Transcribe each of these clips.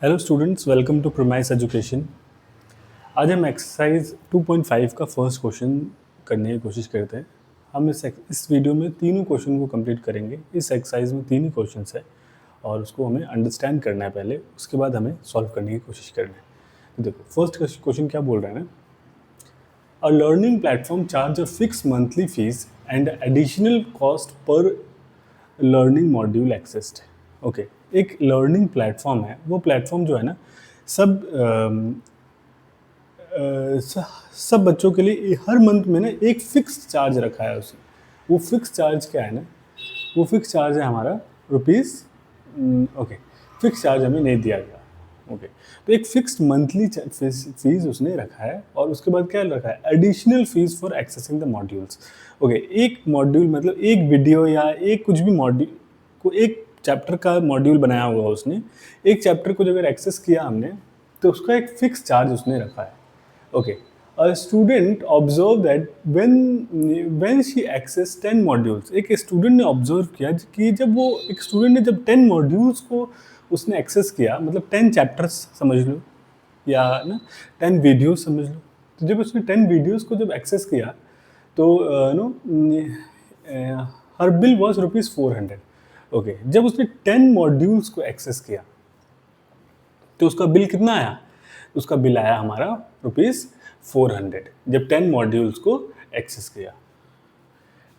Hello students, welcome to Promise Education. आज हम exercise 2.5 का फर्स्ट क्वेश्चन करने की कोशिश करते हैं। हम इस वीडियो में तीनों क्वेश्चन को कंप्लीट करेंगे। इस एक्सरसाइज में तीन ही क्वेश्चंस है और उसको हमें अंडरस्टैंड करना है पहले, उसके बाद हमें सॉल्व करने की कोशिश करना है। तो देखो, फर्स्ट क्वेश्चन क्या बोल रहा है ना, a learning platform charge a fix monthly fees and additional cost per learning module accessed. Okay, एक लर्निंग प्लेटफॉर्म है, वो प्लेटफॉर्म जो है ना सब सब बच्चों के लिए हर मंथ में ना एक फिक्स चार्ज रखा है उसने। वो फिक्स चार्ज क्या है ना, वो फिक्स चार्ज है हमारा रुपीज़। ओके, फिक्स चार्ज हमें नहीं दिया गया। ओके, तो एक फिक्स्ड मंथली फीस उसने रखा है और उसके बाद क्या रखा है, additional fees for accessing the modules. Okay, एक मॉड्यूल मतलब एक वीडियो या एक कुछ भी मॉड्यूल को, एक चैप्टर का मॉड्यूल बनाया हुआ उसने, एक चैप्टर को अगर एक्सेस किया हमने तो उसका एक फिक्स चार्ज उसने रखा है। Okay. A student observed that when she accessed 10 modules, एक स्टूडेंट ने ऑब्जर्व किया कि एक स्टूडेंट ने जब 10 मॉड्यूल्स को उसने एक्सेस किया, मतलब 10 चैप्टर्स समझ लो या ना 10 वीडियोस समझ लो। तो जब उसने 10 वीडियोस को जब एक्सेस किया तो no her bill was ₹400। Okay, जब उसने 10 मॉड्यूल्स को एक्सेस किया तो उसका बिल कितना आया, उसका बिल आया हमारा ₹400 जब 10 मॉड्यूल्स को एक्सेस किया।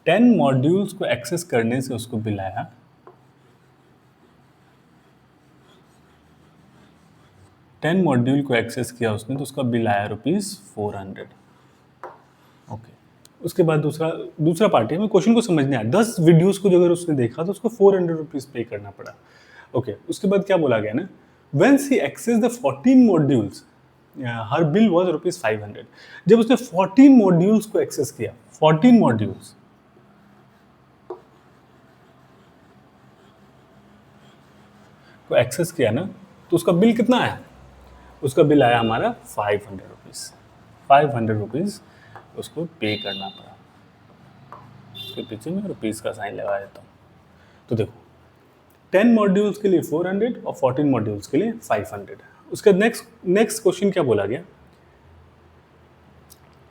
10 मॉड्यूल्स को एक्सेस करने से उसको बिल आया 10 मॉड्यूल को एक्सेस किया उसने तो उसका बिल आया ₹400। ओके, उसके बाद दूसरा दूसरा पार्ट है, हमें क्वेश्चन को समझने आया। 10 वीडियोस को जो अगर उसने देखा तो उसको ₹400 पे करना पड़ा। ओके, उसके बाद क्या बोला गया ना, when she access the 14 modules her bill was ₹500। जब उसने 14 मॉड्यूल्स को एक्सेस किया, 14 मॉड्यूल्स को एक्सेस किया ना तो उसका बिल कितना आया, उसका बिल आया हमारा ₹500। ₹500 उसको पे करना पड़ा। उसके पीछे मैं रुपीज़ का साइन लगा देता हूँ। तो देखो, 10 मॉड्यूल्स के लिए 400 और 14 मॉड्यूल्स के लिए 500। उसका नेक्स्ट क्वेश्चन क्या बोला गया,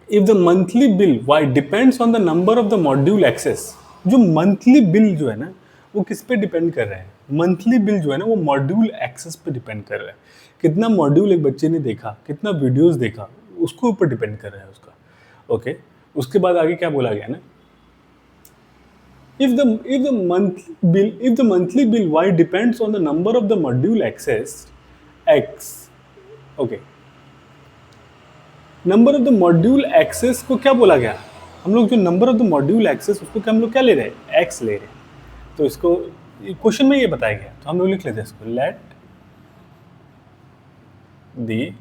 if the monthly bill Y depends on the number of the module access. जो मंथली बिल जो है ना वो किस पे डिपेंड कर रहा है, मंथली बिल जो है ना वो मॉड्यूल एक्सेस पे डिपेंड कर रहा है। कितना मॉड्यूल एक बच्चे ने देखा, कितना वीडियोस देखा, उसको ऊपर डिपेंड कर रहा है उसका। ओके, उसके बाद आगे क्या बोला गया ना, if the monthly bill y depends on the number of the module accessed x। okay, number of the module access को क्या बोला गया, हम लोग जो number of the module access उसको क्या हम लोग क्या ले रहे हैं, एक्स ले रहे हैं। तो इसको क्वेश्चन में ये बताया गया तो हम लोग लिख लेते हैं इसको, let the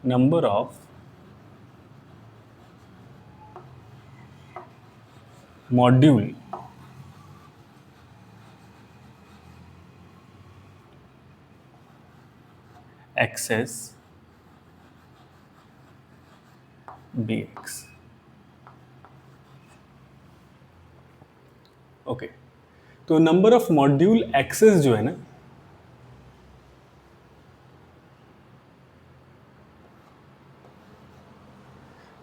number of module access bx। Okay, तो नंबर ऑफ मॉड्यूल एक्सेस जो है ना,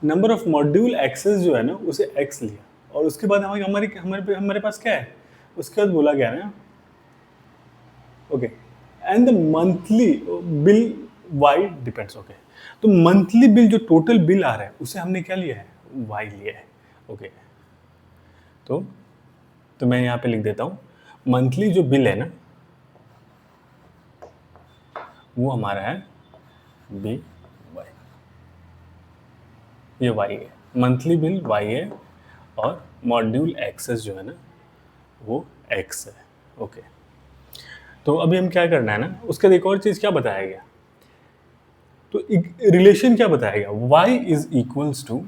नंबर ऑफ मॉड्यूल एक्सेस जो है ना उसे x लिया और उसके बाद हमारे हमारे हमारे हमारे पास क्या है, उसके बाद बोला गया ना, okay, and the monthly bill Y depends. Okay, तो मंथली बिल जो टोटल बिल आ रहा है उसे हमने क्या लिया है, वाई लिया है। ओके, तो मैं यहाँ पे लिख देता हूँ, मंथली जो बिल है ना वो हमारा है बी वाई, ये वाई है, मंथली बिल वाई है और मॉड्यूल एक्सेस जो है ना वो एक्स है। ओके, तो अभी हम क्या करना है ना, उसका एक और चीज़ क्या बताया गया, तो रिलेशन क्या बताया गया, y is equals to,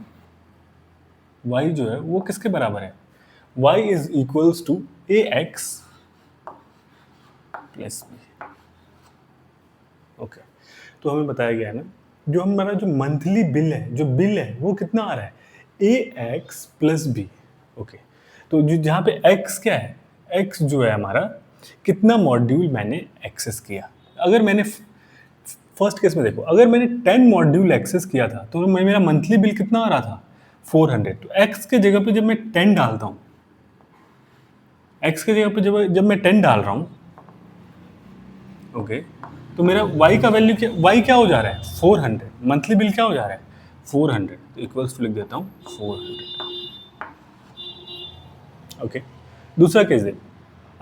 y जो है वो किसके बराबर है, y is equals to ax plus B. Okay, तो हमें बताया गया ना, जो हमारा जो मंथली बिल है, जो बिल है वो कितना आ रहा है, ax प्लस बी। ओके, तो जो जहाँ पे x क्या है, x जो है हमारा कितना मॉड्यूल मैंने एक्सेस किया, अगर मैंने फर्स्ट केस में देखो, अगर मैंने 10 मॉड्यूल एक्सेस किया था तो मेरा मंथली बिल कितना आ रहा था 400। तो एक्स के जगह पे जब मैं 10 डालता हूँ, एक्स के जगह पे जब मैं 10 डाल रहा हूँ, ओके, तो मेरा वाई का वैल्यू क्या, वाई क्या हो जा रहा है 400, मंथली बिल क्या हो जा रहा है 400, तो इक्वल्स टू लिख देता हूँ 400। ओके, दूसरा केस है,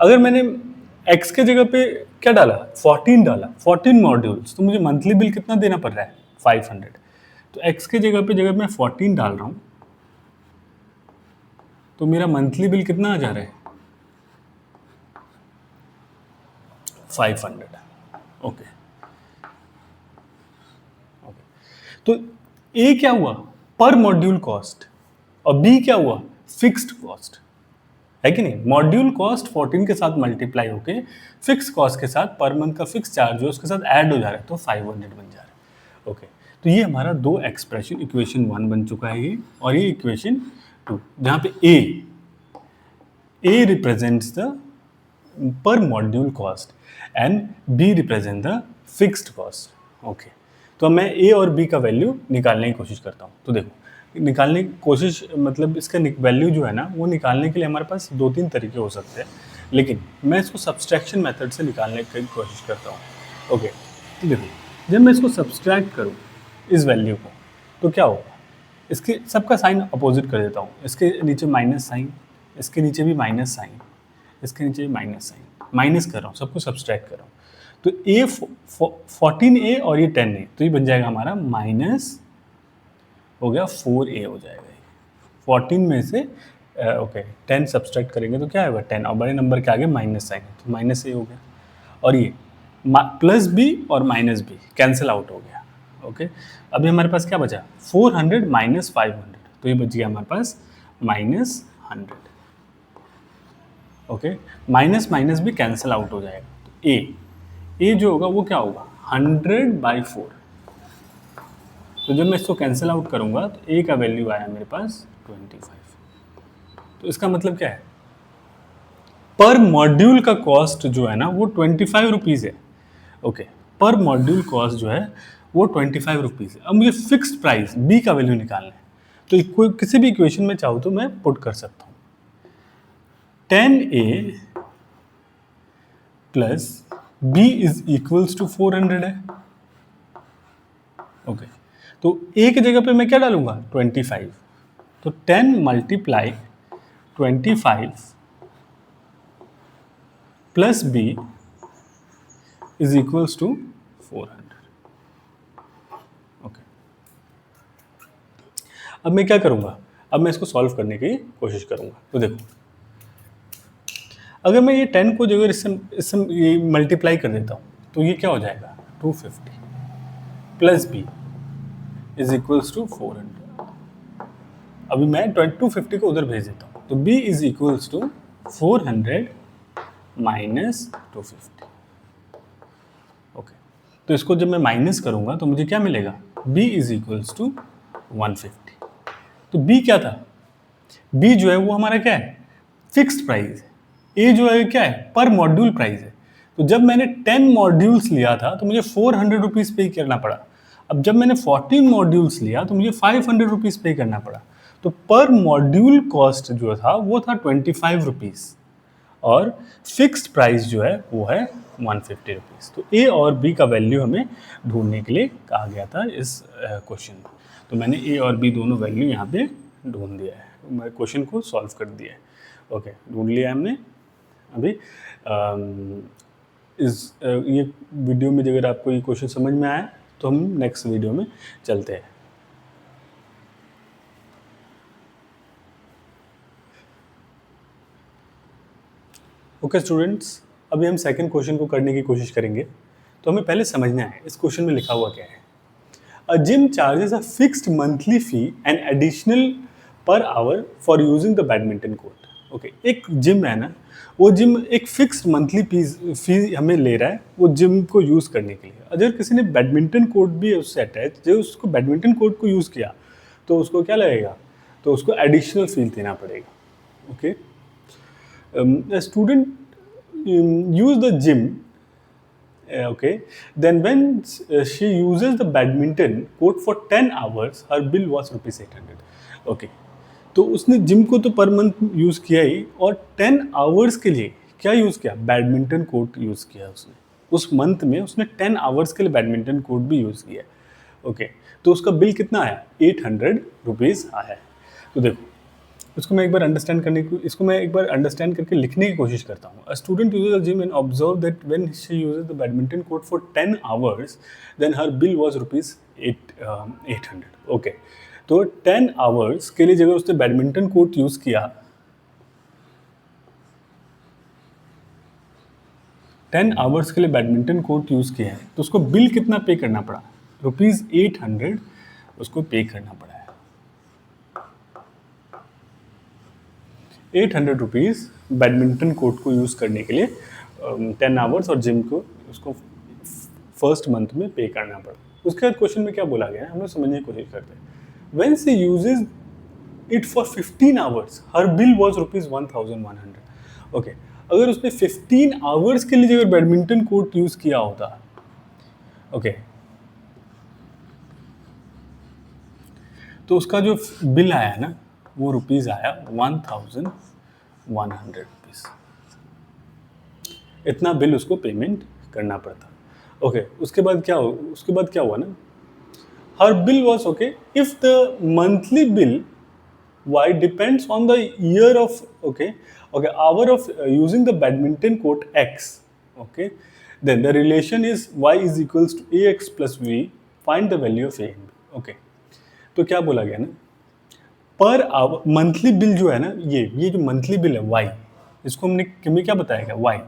अगर मैंने x के जगह पे क्या डाला 14 डाला, 14 मॉड्यूल्स, तो मुझे मंथली बिल कितना देना पड़ रहा है 500। तो x के जगह पे जगह मैं 14 डाल रहा हूँ तो मेरा मंथली बिल कितना आ जा रहा है 500। ओके, ओके, तो ए क्या हुआ पर मॉड्यूल कॉस्ट और बी क्या हुआ फिक्स्ड कॉस्ट, है कि नहीं। मॉड्यूल कॉस्ट 14 के साथ मल्टीप्लाई होके फिक्स कॉस्ट के साथ पर मंथ का फिक्स चार्ज है उसके साथ ऐड हो जा रहा है, तो 500 बन जा रहा है। ओके, तो ये हमारा दो एक्सप्रेशन, इक्वेशन 1 बन चुका है ये, और ये इक्वेशन 2, जहाँ पे A represents the per module cost and B represent the fixed cost. Okay, तो अब मैं ए और बी का वैल्यू निकालने की कोशिश करता हूँ। तो देखो, निकालने की कोशिश मतलब इसका वैल्यू जो है ना वो निकालने के लिए हमारे पास 2-3 तरीके हो सकते हैं, लेकिन मैं इसको सब्सट्रैक्शन मेथड से निकालने की कोशिश करता हूँ। ओके, तो देखो, जब मैं इसको सब्सट्रैक्ट करूँ इस वैल्यू को तो क्या होगा, इसके सबका साइन अपोजिट कर देता हूँ, इसके नीचे माइनस साइन, इसके नीचे भी माइनस साइन, इसके नीचे भी माइनस साइन, माइनस कर रहा हूँ, सबको सब्सट्रैक्ट कर रहा हूँ। तो ए 14a और ये 10a, तो ये बन जाएगा हमारा माइनस हो गया 4a हो जाएगा। 14 में से ओके 10 सब्सट्रैक्ट करेंगे तो क्या होगा 10, और बड़े नंबर के आगे माइनस साइन है तो माइनस ए हो गया, और ये प्लस बी और माइनस बी कैंसिल आउट हो गया। ओके, अभी हमारे पास क्या बचा 400 माइनस 500, तो ये बच गया हमारे पास माइनस 100। ओके, माइनस माइनस भी कैंसिल आउट हो जाएगा, तो ए जो होगा वो क्या होगा 100/4। तो जब मैं इसको कैंसिल आउट करूंगा तो ए का वैल्यू आया मेरे पास 25। तो इसका मतलब क्या है, पर मॉड्यूल का कॉस्ट जो है ना वो 25 रुपीज़ है। ओके, पर मॉड्यूल कॉस्ट जो है वो 25 रुपीज़ है। अब मुझे फिक्स्ड प्राइस बी का वैल्यू निकालना है, तो किसी भी इक्वेशन में चाहूँ तो मैं पुट कर सकता हूँ 10a plus b is equals to 400 है। ओके, तो a की जगह पे मैं क्या डालूंगा 25, तो 10 multiply 25 plus b is equals to 400। Okay, अब मैं क्या करूंगा, अब मैं इसको सॉल्व करने की कोशिश करूंगा। तो देखो, अगर मैं ये 10 को जो इससे ये मल्टीप्लाई कर देता हूँ तो ये क्या हो जाएगा 250 plus B is equals to 400। अभी मैं 250 को उधर भेज देता हूँ, तो b is equals to 400 minus 250। Okay, तो इसको जब मैं माइनस करूँगा तो मुझे क्या मिलेगा b इज इक्वल्स टू 150। तो b क्या था, b जो है वो हमारा क्या है फिक्स्ड प्राइस है, ए जो है क्या है पर मॉड्यूल प्राइस है। तो जब मैंने 10 मॉड्यूल्स लिया था तो मुझे 400 रुपीज़ पे करना पड़ा। अब जब मैंने 14 मॉड्यूल्स लिया तो मुझे 500 रुपीज़ पे करना पड़ा। तो पर मॉड्यूल कॉस्ट जो था वो था 25 रुपीज़ और फिक्स्ड प्राइस जो है वो है 150 रुपीज़। तो ए और बी का वैल्यू हमें ढूंढने के लिए कहा गया था इस क्वेश्चन में। तो मैंने ए और बी दोनों वैल्यू यहाँ पे ढूंढ दिया है, मैं क्वेश्चन को सॉल्व कर दिया है। ओके, ढूंढ लिया हमने। अभी ये वीडियो में अगर आपको ये क्वेश्चन समझ में आया तो हम नेक्स्ट वीडियो में चलते हैं। ओके स्टूडेंट्स, अभी हम सेकंड क्वेश्चन को करने की कोशिश करेंगे। तो हमें पहले समझना है इस क्वेश्चन में लिखा हुआ क्या है। A gym charges a fixed monthly fee and additional per hour for using the badminton court. Okay, एक जिम है ना, वो जिम एक फिक्स्ड मंथली फी हमें ले रहा है वो जिम को यूज़ करने के लिए। अगर किसी ने बैडमिंटन कोर्ट भी उससे अटैच, जो उसको बैडमिंटन कोर्ट को यूज़ किया तो उसको क्या लगेगा, तो उसको एडिशनल फी देना पड़ेगा। Okay, student use the gym Okay, then when she uses the badminton court for 10 hours, her bill was rupees 800. Okay, तो उसने जिम को तो पर मंथ यूज़ किया ही, और 10 आवर्स के लिए क्या यूज़ किया, बैडमिंटन कोर्ट यूज़ किया उसने। उस मंथ में उसने 10 आवर्स के लिए बैडमिंटन कोर्ट भी यूज़ किया। ओके, तो उसका बिल कितना आया, 800 रुपीज़ आया। तो देखो, इसको मैं एक बार अंडरस्टैंड करने की, इसको मैं एक बार अंडरस्टैंड करके लिखने की कोशिश करता हूँ। A student uses a gym and observe that when she uses the badminton court for 10 hours then her bill was rupees 800। Okay, तो 10 आवर्स के लिए जब उसने बैडमिंटन कोर्ट यूज किया, 10 आवर्स के लिए बैडमिंटन कोर्ट यूज किया है, तो उसको बिल कितना पे करना पड़ा, रुपीज 800 उसको पे करना पड़ा है। 800 रुपीज़ बैडमिंटन कोर्ट को यूज़ करने के लिए 10 आवर्स, और जिम को उसको फर्स्ट मंथ में पे करना पड़ा। उसके बाद क्वेश्चन में क्या बोला गया है, हम लोग समझने की कोशिश करते हैं। When she uses it for 15 hours her bill was rupees 1100। Okay, अगर उसने 15 आवर्स के लिए अगर बैडमिंटन कोर्ट यूज़ किया होता, ओके, तो उसका जो बिल आया है ना, वो रुपीज़ आया 1100 रुपीज़। इतना बिल उसको पेमेंट करना पड़ता। ओके, उसके बाद क्या हुआ ना, her bill was okay if the monthly bill y depends on the year of hour of using the badminton court x, okay, then the relation is y is equals to ax plus v, find the value of a and b। okay, तो क्या बोला गया ना, per hour monthly bill जो है ना, ये जो मंथली बिल है y, इसको हमने क्या बताया गया, y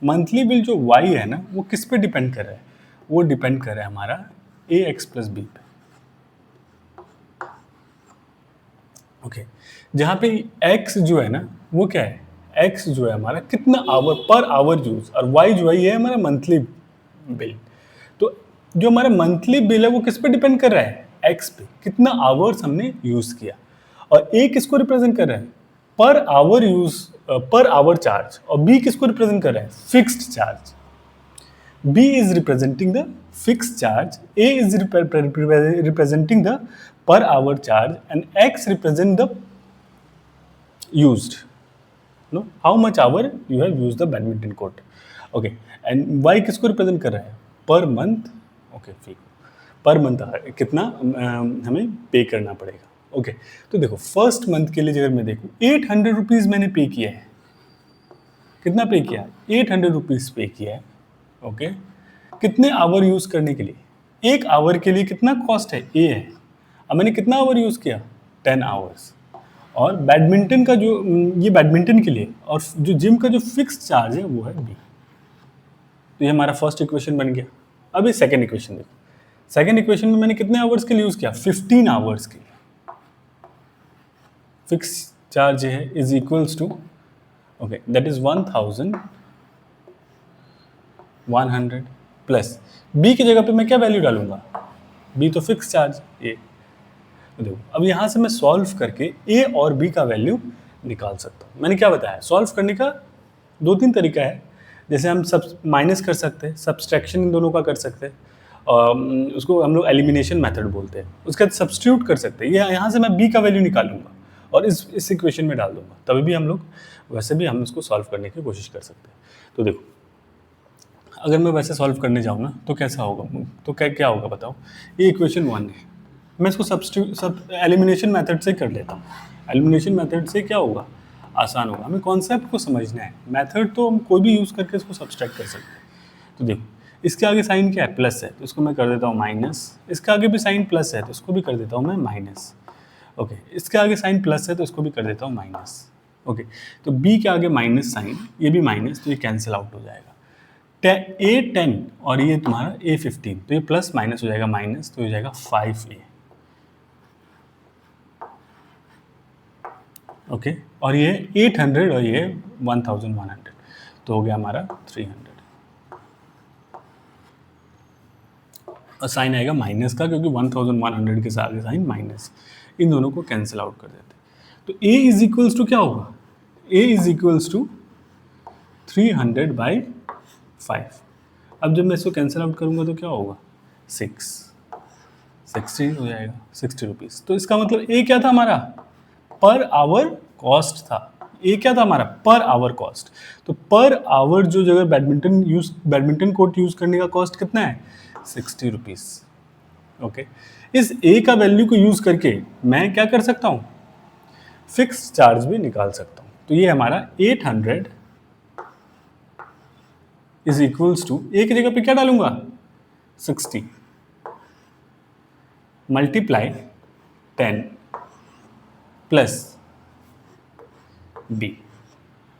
मंथली बिल जो y है ना, वो किस पे डिपेंड कर रहा है, वो डिपेंड कर रहा है हमारा ax प्लस b पे। ओके, जहाँ पे x जो है ना, वो क्या है, x जो है हमारा कितना आवर, पर आवर यूज, और y जो है ये है हमारा मंथली बिल। तो जो हमारा मंथली बिल है वो किस पे डिपेंड कर रहा है, x पे, कितना आवर्स हमने यूज किया, और a किसको रिप्रेजेंट कर रहा है, per hour use, per hour charge, और b किसको रिप्रेजेंट कर रहा है, fixed charge. B is representing the fixed charge, A is representing the per hour charge, and X represent the used, no, how much hour you have used the badminton court। okay, and Y किसको represent कर रहा है, per month। okay, ठीक, per month कितना हमें पे करना पड़ेगा। ओके, तो देखो फर्स्ट मंथ के लिए अगर मैं देखूँ 800 रुपीज़ मैंने पे किया है, कितना पे किया, 800 रुपीज़ पे किया है। ओके, कितने आवर यूज़ करने के लिए, एक आवर के लिए कितना कॉस्ट है, ए है। अब मैंने कितना आवर यूज़ किया, 10 आवर्स, और बैडमिंटन का जो ये बैडमिंटन के लिए, और जो जिम का जो फिक्स चार्ज है वो है बी। तो ये हमारा फर्स्ट इक्वेशन बन गया। अभी सेकेंड इक्वेशन देखो, सेकेंड इक्वेशन में मैंने कितने आवर्स के लिए यूज़ किया, 15 आवर्स के लिए। फिक्स चार्ज है is equals to, okay, that is 1100 plus B की जगह पे मैं क्या वैल्यू डालूंगा, बी तो फिक्स चार्ज ए। देखो अब यहाँ से मैं सॉल्व करके ए और बी का वैल्यू निकाल सकता हूँ। मैंने क्या बताया, सॉल्व करने का 2-3 तरीका है। जैसे हम सब माइनस कर सकते हैं, सब्सट्रैक्शन इन दोनों का कर सकते हैं, उसको हम लोग एलिमिनेशन मेथड बोलते हैं। उसके बाद सब्स्टिट्यूट कर सकते हैं, यहाँ से मैं बी का वैल्यू निकालूंगा और इस इक्वेशन में डाल दूंगा, तभी भी हम लोग वैसे भी हम इसको सॉल्व करने की कोशिश कर सकते हैं। तो देखो अगर मैं वैसे सॉल्व करने जाऊँ ना तो कैसा होगा, तो क्या होगा बताओ। ये इक्वेशन 1 है, मैं इसको एलिमिनेशन मेथड से कर लेता हूँ। एलिमिनेशन मेथड से क्या होगा, आसान होगा। हमें कॉन्सेप्ट को समझना है, मेथड तो हम कोई भी यूज़ करके इसको सब्सट्रैक्ट कर सकते हैं। तो देखो इसके आगे साइन क्या है, प्लस है, तो इसको मैं कर देता हूँ माइनस। इसके आगे भी साइन प्लस है तो इसको भी कर देता हूँ मैं माइनस। ओके, इसके आगे साइन प्लस है तो इसको भी कर देता हूँ माइनस। ओके, तो बी के आगे माइनस साइन, ये भी माइनस, तो ये कैंसिल आउट हो जाएगा। ए 10 और ये तुम्हारा ए 15, तो ये प्लस माइनस हो जाएगा माइनस, तो हो जाएगा 5a। ओके, और ये 800 और ये 1100, तो हो गया हमारा 300। और साइन आएगा माइनस का, क्योंकि 1100 के आगे साइन माइनस, इन दोनों को कैंसिल आउट कर देते हैं। तो a इज इक्वल्स टू क्या होगा, a इज इक्वल्स टू 300/5। अब जब मैं इसको कैंसिल आउट करूँगा तो क्या होगा, 60 हो जाएगा, 60 रुपीज़। तो इसका मतलब ए क्या था हमारा, पर आवर कॉस्ट था। ए क्या था हमारा, पर आवर कॉस्ट। तो पर आवर जो जगह बैडमिंटन कोर्ट यूज़ करने का कॉस्ट कितना है, 60 रुपीज़। ओके, इस ए का वैल्यू को यूज़ करके मैं क्या कर सकता हूँ, फिक्स चार्ज भी निकाल सकता हूँ। तो ये हमारा 800 इज इक्वल्स टू, ए की जगह पे क्या डालूंगा, 60 मल्टीप्लाई 10 प्लस बी।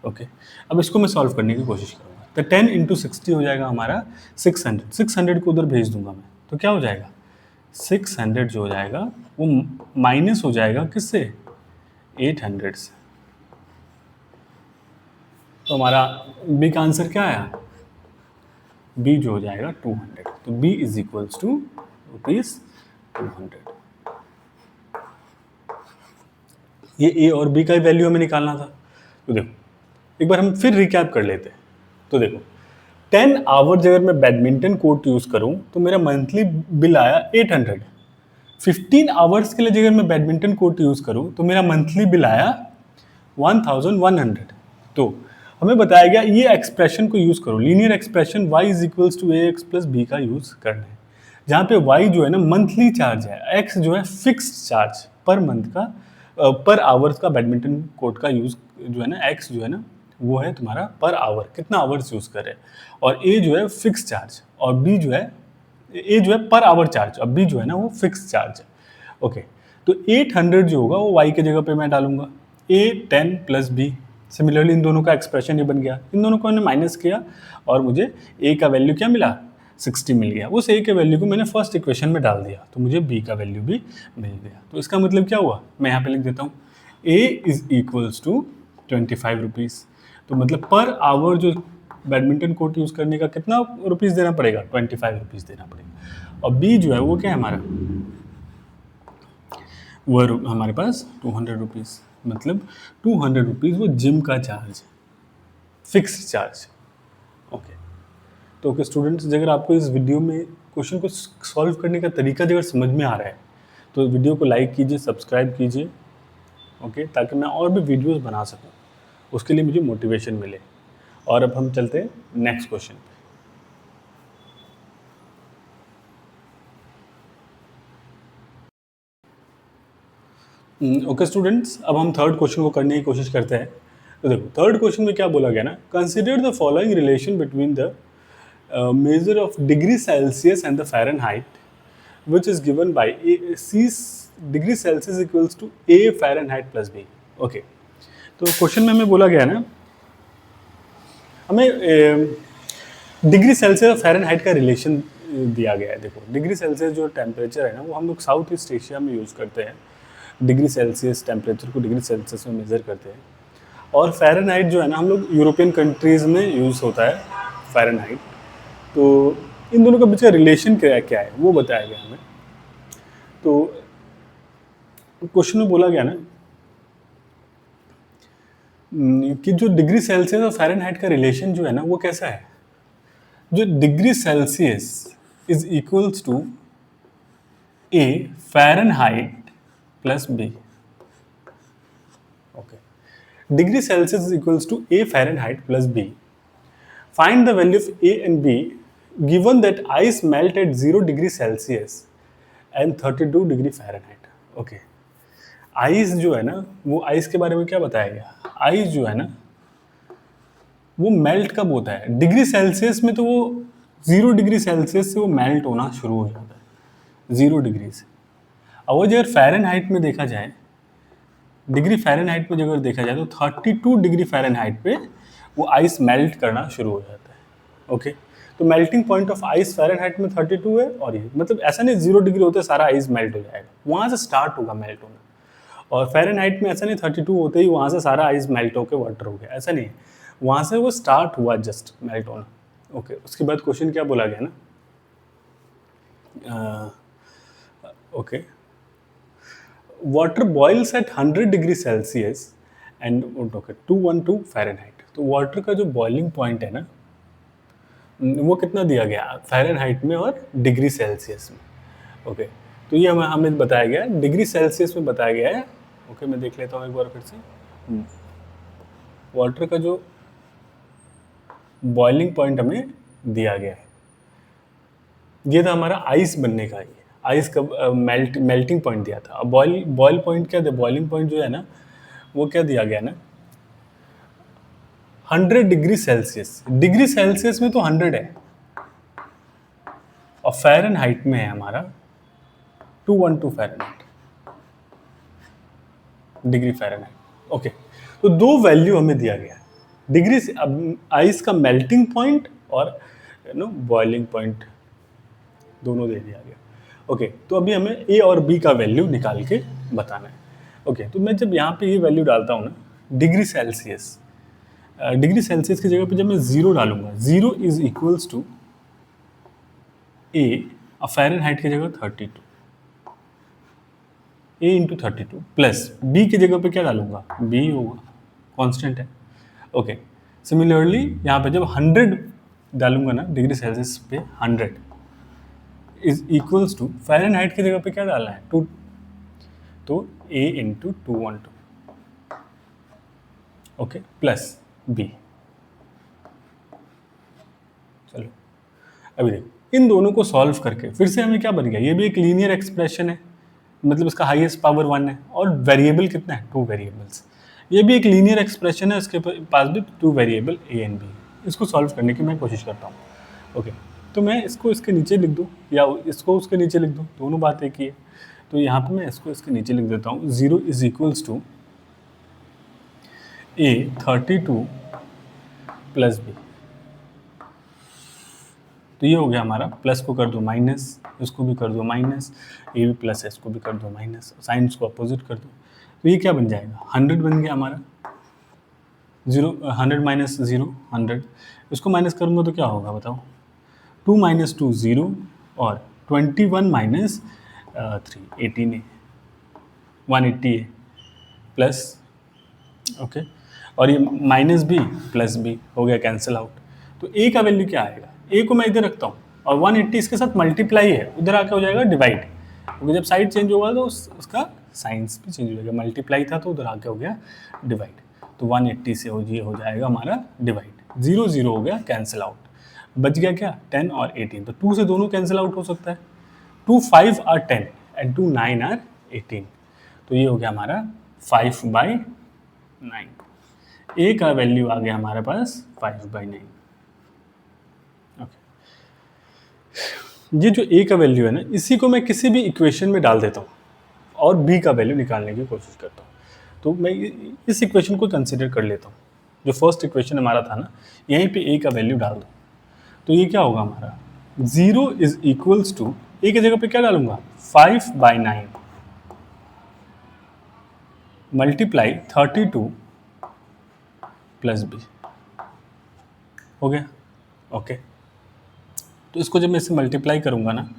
ओके, अब इसको मैं सॉल्व करने की कोशिश करूँगा। तो 10 इंटू 60 हो जाएगा हमारा 600। 600 को उधर भेज दूंगा मैं, तो क्या हो जाएगा, 600 जो हो जाएगा वो माइनस हो जाएगा किससे, 800 से। तो हमारा बी का आंसर क्या आया, बी जो हो जाएगा 200। तो बी इज इक्वल्स टू ₹200। ये ए और बी का वैल्यू हमें निकालना था। तो देखो एक बार हम फिर रिकैप कर लेते हैं। तो देखो 10 आवर्स अगर मैं बैडमिंटन कोर्ट यूज़ करूं तो मेरा मंथली बिल आया 800। 15 आवर्स के लिए अगर मैं बैडमिंटन कोर्ट यूज़ करूं तो मेरा मंथली बिल आया 1100। तो हमें बताया गया ये एक्सप्रेशन को यूज़ करो, linear expression y is equals to A X plus B का यूज़ करना है, जहाँ पे y जो है ना मंथली चार्ज है, x जो है फिक्स्ड चार्ज पर मंथ का, पर आवर्स का बैडमिंटन कोर्ट का यूज़ जो है ना, x जो है ना वो है तुम्हारा पर आवर, कितना आवर्स यूज़ कर रहे हैं, और a जो है फिक्स चार्ज, और b जो है, a जो है पर आवर चार्ज, और b जो है ना वो फिक्स चार्ज है। ओके, तो 800 जो होगा वो y के जगह पे मैं डालूंगा, a 10 plus b। Similarly in दोनों का एक्सप्रेशन ये बन गया, इन दोनों को मैंने माइनस किया और मुझे a का वैल्यू क्या मिला, 60 मिल गया। उस a के वैल्यू को मैंने फर्स्ट इक्वेशन में डाल दिया तो मुझे b का वैल्यू भी मिल गया। तो इसका मतलब क्या हुआ, मैं यहाँ पे लिख देता हूँ, a is equals to 25 rupees. तो मतलब पर आवर जो बैडमिंटन कोर्ट यूज़ करने का कितना रुपीज़ देना पड़ेगा, 25 रुपीज़ देना पड़ेगा। और b जो है वो क्या है हमारा, वो हमारे पास 200 रुपीज़, मतलब 200 रुपीज़ वो जिम का चार्ज है, फिक्स्ड चार्ज। ओके, तो ओके स्टूडेंट्स, अगर आपको इस वीडियो में क्वेश्चन को सॉल्व करने का तरीका अगर समझ में आ रहा है तो वीडियो को लाइक कीजिए, सब्सक्राइब कीजिए, ओके, ताकि मैं और भी वीडियोस बना सकूं, उसके लिए मुझे मोटिवेशन मिले। और अब हम चलते हैं नेक्स्ट क्वेश्चन पे। ओके स्टूडेंट्स, अब हम थर्ड क्वेश्चन को करने की कोशिश करते हैं। तो देखो थर्ड क्वेश्चन में क्या बोला गया ना, consider the following relation between the measure of degree Celsius and the Fahrenheit which is given by C degree Celsius equals to A Fahrenheit plus B। Okay, तो क्वेश्चन में हमें बोला गया ना, हमें डिग्री सेल्सियस और फ़ारेनहाइट का relation दिया गया है। देखो डिग्री सेल्सियस जो टेम्परेचर है ना वो हम लोग साउथ ईस्ट एशिया में यूज़ करते हैं, डिग्री सेल्सियस टेम्परेचर को डिग्री सेल्सियस में मेज़र करते हैं। और फ़ारेनहाइट जो है ना हम लोग यूरोपियन कंट्रीज़ में यूज़ होता है फ़ारेनहाइट। तो इन दोनों के बीच का रिलेशन क्या है वो बताया गया हमें। तो क्वेश्चन में बोला गया ना कि जो डिग्री सेल्सियस और फ़ारेनहाइट का रिलेशन जो है ना वो कैसा है, जो degree Celsius is equals to A Fahrenheit plus B। Okay, degree Celsius is equals to A Fahrenheit plus B. Find the value of A and B given that ice melt at 0 degree Celsius and 32 degree Fahrenheit. Okay. Ice जो है ना वो ice के बारे में क्या बताया गया, आइस जो है ना वो मेल्ट कब होता है, डिग्री सेल्सियस में तो वो 0 डिग्री सेल्सियस से वो मेल्ट होना शुरू हो जाता है 0 डिग्री से। और अगर फ़ारेनहाइट में देखा जाए, डिग्री फ़ारेनहाइट में अगर देखा जाए तो 32 डिग्री फ़ारेनहाइट पे वो आइस मेल्ट करना शुरू हो जाता है। ओके, तो melting point of ice Fahrenheit में 32 है, और ये मतलब ऐसा नहीं 0 डिग्री होते सारा आइस मेल्ट हो जाएगा, वहाँ से स्टार्ट होगा मेल्ट होना। और फ़ारेनहाइट में ऐसा नहीं 32 होते ही वहाँ से सारा आइस मेल्ट होकर वाटर हो गया, ऐसा नहीं है, वहाँ से वो स्टार्ट हुआ जस्ट मेल्ट होना। ओके, उसके बाद क्वेश्चन क्या बोला गया ना, okay, water boils at 100 degree Celsius and okay 212 Fahrenheit. तो वाटर का जो बॉइलिंग पॉइंट है ना वो कितना दिया गया फ़ारेनहाइट में और डिग्री सेल्सियस में। ओके, तो ये हमें बताया गया है, डिग्री सेल्सियस में बताया गया है। ओके, मैं देख लेता हूँ एक बार फिर से। वाटर का जो बॉइलिंग पॉइंट हमें दिया गया है, ये था हमारा आइस बनने का, आइस का मेल्टिंग पॉइंट दिया था। अब बॉयल पॉइंट क्या था, बॉइलिंग पॉइंट जो है ना वो क्या दिया गया ना 100 डिग्री सेल्सियस। डिग्री सेल्सियस में तो 100 है और फ़ारेनहाइट में है हमारा 212 फ़ारेनहाइट, डिग्री फ़ारेनहाइट। ओके, तो दो वैल्यू हमें दिया गया है, डिग्री से अब आइस का मेल्टिंग पॉइंट और बॉइलिंग पॉइंट दोनों दे दिया गया। ओके, तो अभी हमें ए और बी का वैल्यू निकाल के बताना है। ओके, तो मैं जब यहाँ पे ये वैल्यू डालता हूँ ना डिग्री सेल्सियस, डिग्री सेल्सियस की जगह पे जब मैं 0 डालूंगा, 0 इज इक्वल्स टू ए और फ़ारेनहाइट की जगह 32, ए इंटू 32 प्लस बी की जगह पे क्या डालूंगा, बी होगा, कांस्टेंट है। ओके, सिमिलरली यहाँ पे जब 100 डालूंगा ना डिग्री सेल्सियस पे 100 इज इक्वल्स टू फ़ारेनहाइट की जगह पे क्या डालना है 2, तो ए इंटू 212, ओके, प्लस बी। चलो अभी देखो इन दोनों को सॉल्व करके फिर से हमें क्या बन गया, ये भी एक लीनियर एक्सप्रेशन है, मतलब इसका हाईएस्ट पावर 1 है और वेरिएबल कितना है 2 वेरिएबल्स। ये भी एक लीनियर एक्सप्रेशन है, उसके पास भी 2 वेरिएबल ए एंड बी। इसको सॉल्व करने की मैं कोशिश करता हूँ। ओके, तो मैं इसको इसके नीचे लिख दूँ या इसको उसके नीचे लिख दूँ, दोनों बात एक ही है। तो यहाँ पे मैं इसको इसके नीचे लिख देता हूँ, 0 is equals to A 32 plus B. तो ये हो गया हमारा, प्लस को कर दो माइनस, इसको भी कर दो माइनस, ये भी प्लस है इसको भी कर दो माइनस, साइंस को अपोजिट कर दो। तो ये क्या बन जाएगा 100 बन गया हमारा, 100 माइनस 0 100, इसको माइनस करूँगा तो क्या होगा बताओ, 2 माइनस 2 0 और 21 माइनस 3 18 है, 180 है प्लस, ओके, और ये माइनस बी प्लस बी हो गया कैंसिल आउट। तो ए का वैल्यू क्या आएगा, ए को मैं इधर रखता हूँ और 180 इसके साथ मल्टीप्लाई है, उधर आके हो जाएगा डिवाइड, क्योंकि जब साइड चेंज होगा तो उसका साइंस भी चेंज हो जाएगा, मल्टीप्लाई था तो उधर आके हो गया डिवाइड। तो 180 से ये हो जाएगा हमारा डिवाइड, 0 0 हो गया कैंसिल आउट, बच गया क्या 10 और 18, तो 2 से दोनों कैंसिल आउट हो सकता है, 2 5 आर 10 एंड 2 9 आर 18, तो ये हो गया हमारा 5/9। ए का वैल्यू आ गया हमारे पास 5/9। ओके, ये जो ए का वैल्यू है ना, इसी को मैं किसी भी इक्वेशन में डाल देता हूँ और बी का वैल्यू निकालने की कोशिश करता हूँ। तो मैं इस इक्वेशन को कंसिडर कर लेता हूँ, जो फर्स्ट इक्वेशन हमारा था ना, यहीं पे ए का वैल्यू डाल दो, तो ये क्या होगा हमारा 0 इज इक्वल्स टू, ए की जगह पे क्या डालूंगा 5/9 मल्टीप्लाई 32 प्लस बी, हो गया। ओके, तो इसको जब मैं इससे मल्टीप्लाई करूंगा ना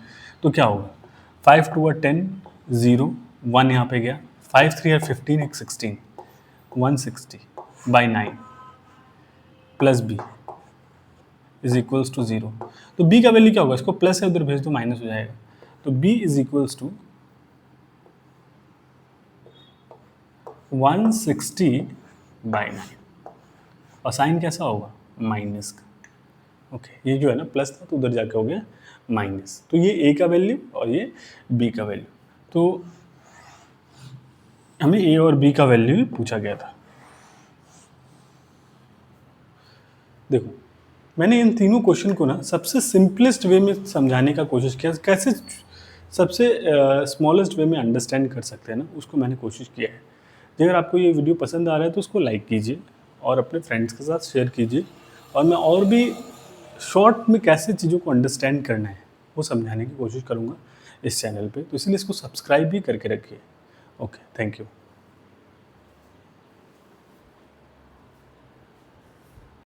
तो क्या होगा, 5 2 10 0 1 यहाँ पे गया, 5 3 15 एक 16 160/9 plus B is equals to 0। तो बी का वैल्यू क्या होगा, इसको प्लस है उधर भेज दो माइनस हो जाएगा, तो बी इज इक्वल्स टू 160/9 और साइन कैसा होगा माइनस का। ओके, ये जो है ना प्लस था तो उधर जाके हो गया माइनस, तो ये ए का वैल्यू और ये बी का वैल्यू, तो हमें ए और बी का वैल्यू पूछा गया था। देखो मैंने इन तीनों क्वेश्चन को ना सबसे सिंपलेस्ट वे में समझाने का कोशिश किया, कैसे सबसे स्मॉलेस्ट वे में अंडरस्टैंड कर सकते हैं ना, उसको मैंने कोशिश किया है। अगर आपको ये वीडियो पसंद आ रहा है तो उसको लाइक कीजिए और अपने फ्रेंड्स के साथ शेयर कीजिए, और मैं और भी शॉर्ट में कैसे चीज़ों को अंडरस्टैंड करना है वो समझाने की कोशिश करूँगा इस चैनल पे, तो इसलिए इसको सब्सक्राइब भी करके रखिए। Okay, thank you.